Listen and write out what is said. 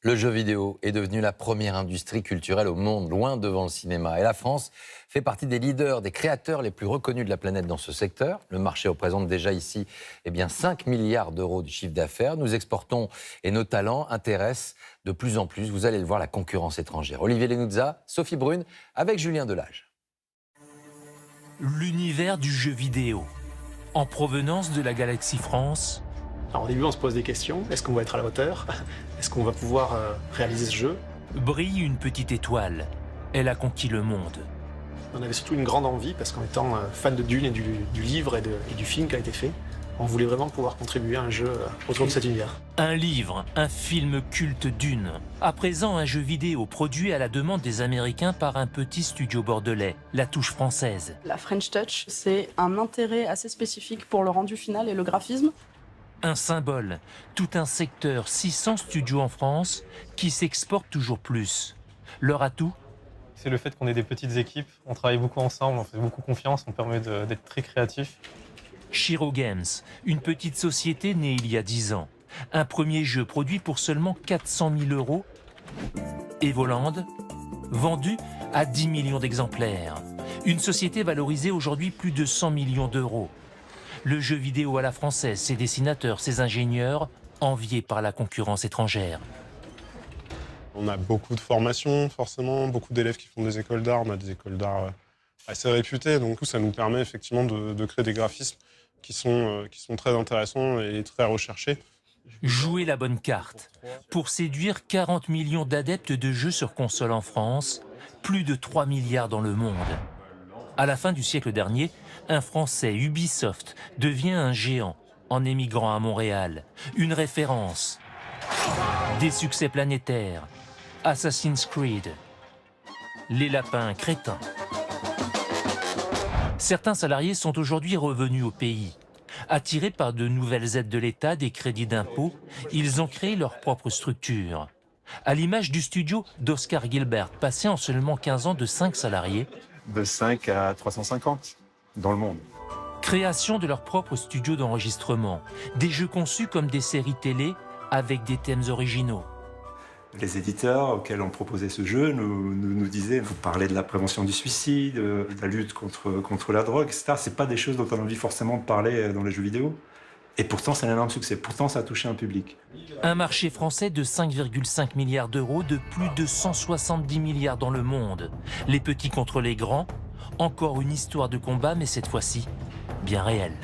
Le jeu vidéo est devenu la première industrie culturelle au monde, loin devant le cinéma. Et la France fait partie des leaders, des créateurs les plus reconnus de la planète dans ce secteur. Le marché représente déjà ici 5 milliards d'euros de chiffre d'affaires. Nous exportons et nos talents intéressent de plus en plus, vous allez le voir, la concurrence étrangère. Olivier Lenuzza, Sophie Brune, avec Julien Delage. L'univers du jeu vidéo, en provenance de la galaxie France. Alors, au début, on se pose des questions. Est-ce qu'on va être à la hauteur? Est-ce qu'on va pouvoir réaliser ce jeu? Brille une petite étoile. Elle a conquis le monde. On avait surtout une grande envie, parce qu'en étant fan de Dune et du livre et du film qui a été fait, on voulait vraiment pouvoir contribuer à un jeu autour de cet univers. Un livre, un film culte Dune. À présent, un jeu vidéo produit à la demande des Américains par un petit studio bordelais, La Touche Française. La French Touch, c'est un intérêt assez spécifique pour le rendu final et le graphisme. Un symbole, tout un secteur, 600 studios en France, qui s'exportent toujours plus. Leur atout ? C'est le fait qu'on ait des petites équipes, on travaille beaucoup ensemble, on fait beaucoup confiance, on permet d'être très créatifs. Shiro Games, une petite société née il y a 10 ans. Un premier jeu produit pour seulement 400 000 euros. Evoland, vendu à 10 millions d'exemplaires. Une société valorisée aujourd'hui plus de 100 millions d'euros. Le jeu vidéo à la française, ses dessinateurs, ses ingénieurs, enviés par la concurrence étrangère. On a beaucoup de formations, forcément, beaucoup d'élèves qui font des écoles d'art. On a des écoles d'art assez réputées, donc ça nous permet effectivement de créer des graphismes qui sont très intéressants et très recherchés. Jouer la bonne carte. Pour séduire 40 millions d'adeptes de jeux sur console en France, plus de 3 milliards dans le monde. À la fin du siècle dernier, un Français, Ubisoft, devient un géant en émigrant à Montréal. Une référence. Des succès planétaires. Assassin's Creed. Les lapins crétins. Certains salariés sont aujourd'hui revenus au pays. Attirés par de nouvelles aides de l'État, des crédits d'impôt, ils ont créé leur propre structure. À l'image du studio d'Oscar Gilbert, passé en seulement 15 ans de 5 salariés. De 5 à 350 dans le monde. Création de leur propre studio d'enregistrement. Des jeux conçus comme des séries télé avec des thèmes originaux. Les éditeurs auxquels on proposait ce jeu nous disaient vous parlez de la prévention du suicide, de la lutte contre la drogue, etc. C'est pas des choses dont on a envie forcément de parler dans les jeux vidéo. Et pourtant, c'est un énorme succès. Pourtant, ça a touché un public. Un marché français de 5,5 milliards d'euros, de plus de 170 milliards dans le monde. Les petits contre les grands. Encore une histoire de combat, mais cette fois-ci, bien réelle.